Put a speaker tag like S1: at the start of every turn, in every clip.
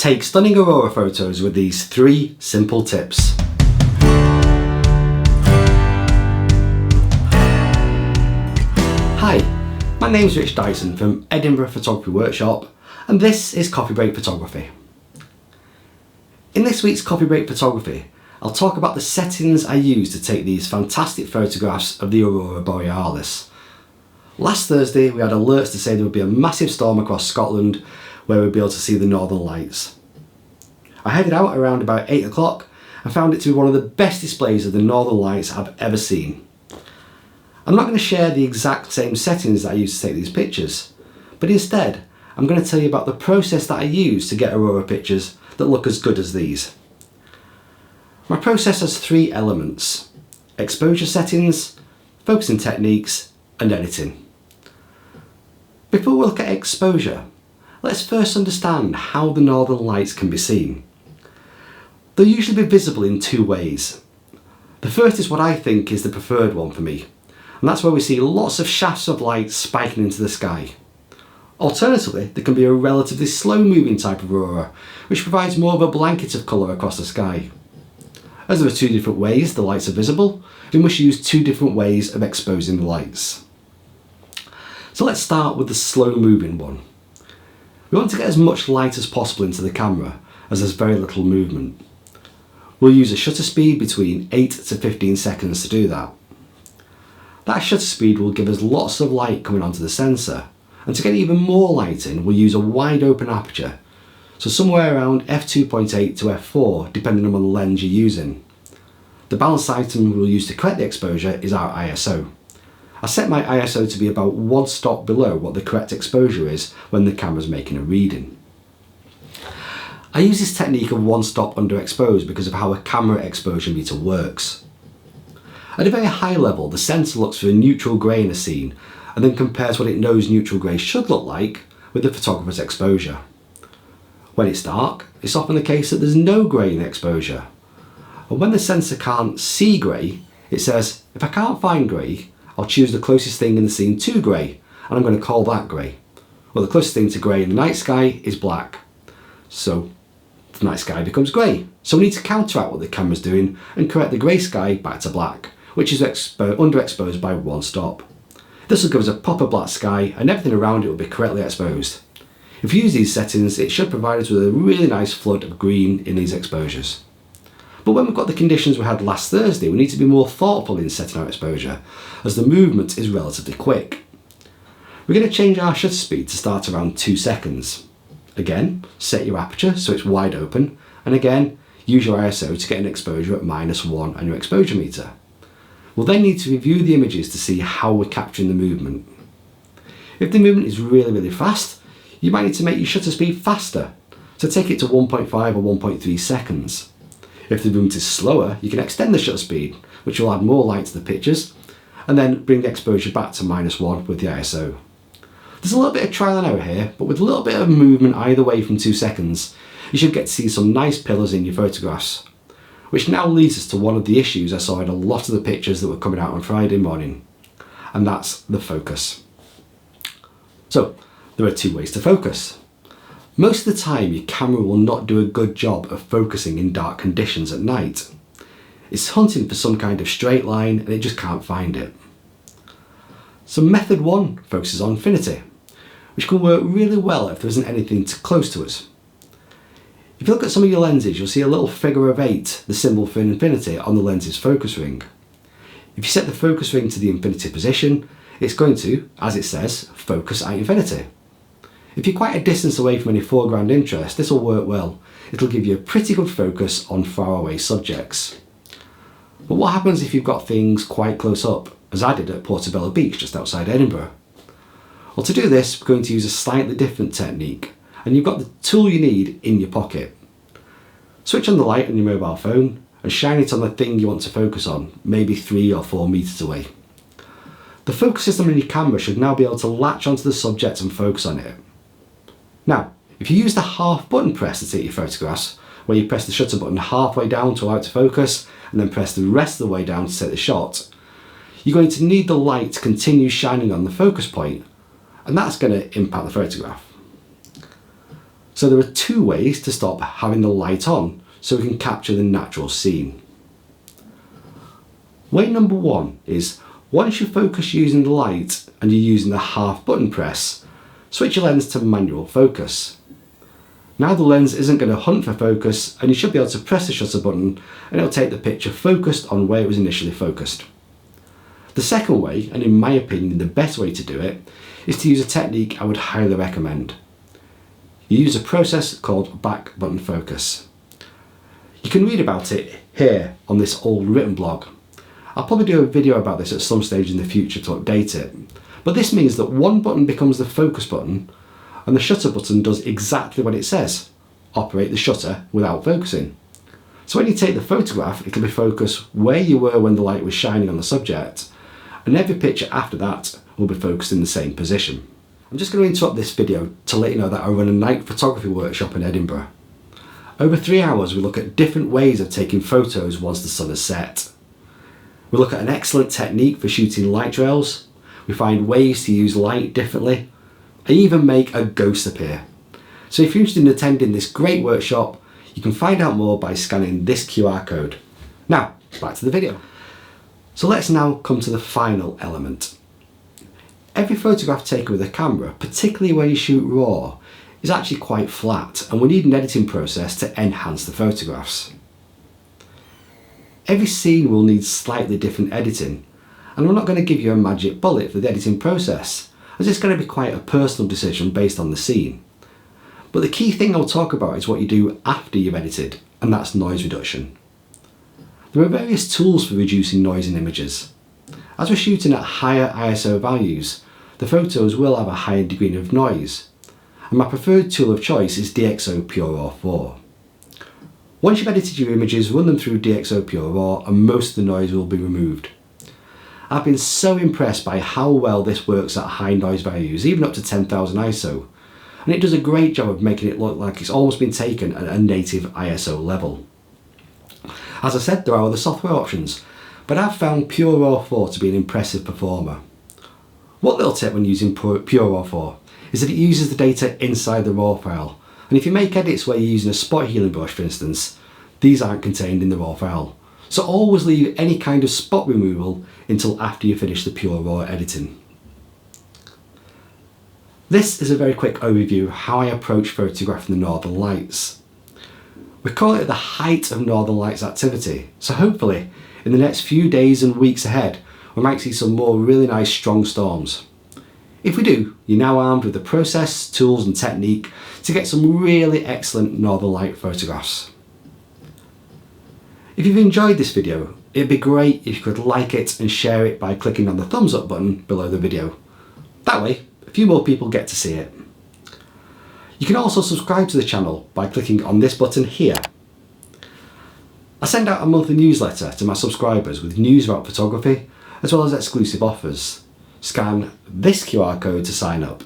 S1: Take stunning Aurora photos with these 3 simple tips. Hi, my name's Rich Dyson from Edinburgh Photography Workshop, and this is Coffee Break Photography. In this week's Coffee Break Photography, I'll talk about the settings I use to take these fantastic photographs of the Aurora Borealis. Last Thursday we had alerts to say there would be a massive storm across Scotland where we'd be able to see the Northern Lights. I headed out around about 8 o'clock and found it to be one of the best displays of the Northern Lights I've ever seen. I'm not going to share the exact same settings that I use to take these pictures, but instead I'm going to tell you about the process that I use to get Aurora pictures that look as good as these. My process has 3 elements: exposure settings, focusing techniques, and editing. Before we look at exposure, let's first understand how the Northern Lights can be seen. They'll usually be visible in 2 ways. The first is what I think is the preferred one for me, and that's where we see lots of shafts of light spiking into the sky. Alternatively, there can be a relatively slow moving type of aurora, which provides more of a blanket of colour across the sky. As there are 2 different ways the lights are visible, we must use 2 different ways of exposing the lights. So let's start with the slow moving one. We want to get as much light as possible into the camera, as there's very little movement. We'll use a shutter speed between 8 to 15 seconds to do that. That shutter speed will give us lots of light coming onto the sensor, and to get even more light in, we'll use a wide open aperture, so somewhere around f2.8 to f4 depending on the lens you're using. The balance item we'll use to correct the exposure is our ISO. I set my ISO to be about 1 stop below what the correct exposure is when the camera's making a reading. I use this technique of 1 stop underexposed because of how a camera exposure meter works. At a very high level, the sensor looks for a neutral grey in a scene and then compares what it knows neutral grey should look like with the photographer's exposure. When it's dark, it's often the case that there's no grey in the exposure. And when the sensor can't see grey, it says, if I can't find grey, I'll choose the closest thing in the scene to grey, and I'm going to call that grey. Well, the closest thing to grey in the night sky is black. So the night sky becomes grey. So we need to counteract what the camera's doing and correct the grey sky back to black, which is underexposed by 1 stop. This will give us a proper black sky and everything around it will be correctly exposed. If we use these settings, it should provide us with a really nice flood of green in these exposures. But when we've got the conditions we had last Thursday, we need to be more thoughtful in setting our exposure, as the movement is relatively quick. We're going to change our shutter speed to start around 2 seconds. Again, set your aperture so it's wide open, and again, use your ISO to get an exposure at -1 on your exposure meter. We'll then need to review the images to see how we're capturing the movement. If the movement is really fast, you might need to make your shutter speed faster, so take it to 1.5 or 1.3 seconds. If the movement is slower, you can extend the shutter speed, which will add more light to the pictures, and then bring the exposure back to -1 with the ISO. There's a little bit of trial and error here, but with a little bit of movement either way from 2 seconds, you should get to see some nice pillars in your photographs. Which now leads us to one of the issues I saw in a lot of the pictures that were coming out on Friday morning, and that's the focus. So, there are 2 ways to focus. Most of the time your camera will not do a good job of focusing in dark conditions at night. It's hunting for some kind of straight line and it just can't find it. So method 1 focuses on infinity, which can work really well if there isn't anything too close to us. If you look at some of your lenses, you'll see a little figure of 8, the symbol for infinity, on the lens's focus ring. If you set the focus ring to the infinity position, it's going to, as it says, focus at infinity. If you're quite a distance away from any foreground interest, this will work well. It'll give you a pretty good focus on faraway subjects. But what happens if you've got things quite close up, as I did at Portobello Beach just outside Edinburgh? Well, to do this, we're going to use a slightly different technique, and you've got the tool you need in your pocket. Switch on the light on your mobile phone and shine it on the thing you want to focus on, maybe 3 or 4 meters away. The focus system in your camera should now be able to latch onto the subject and focus on it. Now, if you use the half button press to take your photographs, where you press the shutter button halfway down to allow it to focus, and then press the rest of the way down to take the shot, you're going to need the light to continue shining on the focus point, and that's going to impact the photograph. So there are two ways to stop having the light on so we can capture the natural scene. Way number one is, once you focus using the light and you're using the half button press, switch your lens to manual focus. Now the lens isn't going to hunt for focus, and you should be able to press the shutter button and it'll take the picture focused on where it was initially focused. The second way, and in my opinion the best way to do it, is to use a technique I would highly recommend. You use a process called back button focus. You can read about it here on this old written blog. I'll probably do a video about this at some stage in the future to update it. But this means that one button becomes the focus button and the shutter button does exactly what it says: operate the shutter without focusing. So when you take the photograph, it'll be focused where you were when the light was shining on the subject, and every picture after that will be focused in the same position. I'm just going to interrupt this video to let you know that I run a night photography workshop in Edinburgh. Over 3 hours we look at different ways of taking photos once the sun has set. We look at an excellent technique for shooting light trails, we find ways to use light differently, I even make a ghost appear. So if you're interested in attending this great workshop, you can find out more by scanning this QR code. Now, back to the video. So let's now come to the final element. Every photograph taken with a camera, particularly when you shoot RAW, is actually quite flat, and we need an editing process to enhance the photographs. Every scene will need slightly different editing, and I'm not going to give you a magic bullet for the editing process, as it's going to be quite a personal decision based on the scene. But the key thing I'll talk about is what you do after you've edited, and that's noise reduction. There are various tools for reducing noise in images. As we're shooting at higher ISO values, the photos will have a higher degree of noise, and my preferred tool of choice is DxO Pure RAW 4. Once you've edited your images, run them through DxO Pure RAW and most of the noise will be removed. I've been so impressed by how well this works at high noise values, even up to 10,000 ISO, and it does a great job of making it look like it's almost been taken at a native ISO level. As I said, there are other software options, but I've found Pure RAW 4 to be an impressive performer. One little tip when using Pure RAW 4 is that it uses the data inside the RAW file, and if you make edits where you're using a spot healing brush for instance, these aren't contained in the RAW file. So always leave any kind of spot removal until after you finish the Pure RAW editing. This is a very quick overview of how I approach photographing the Northern Lights. We call it the height of Northern Lights activity, so hopefully in the next few days and weeks ahead we might see some more really nice strong storms. If we do, you're now armed with the process, tools and technique to get some really excellent Northern Light photographs. If you've enjoyed this video, it'd be great if you could like it and share it by clicking on the thumbs up button below the video. That way, a few more people get to see it. You can also subscribe to the channel by clicking on this button here. I send out a monthly newsletter to my subscribers with news about photography, as well as exclusive offers. Scan this QR code to sign up.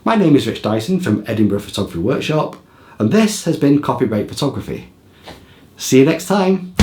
S1: My name is Rich Dyson from Edinburgh Photography Workshop, and this has been Coffee Break Photography. See you next time.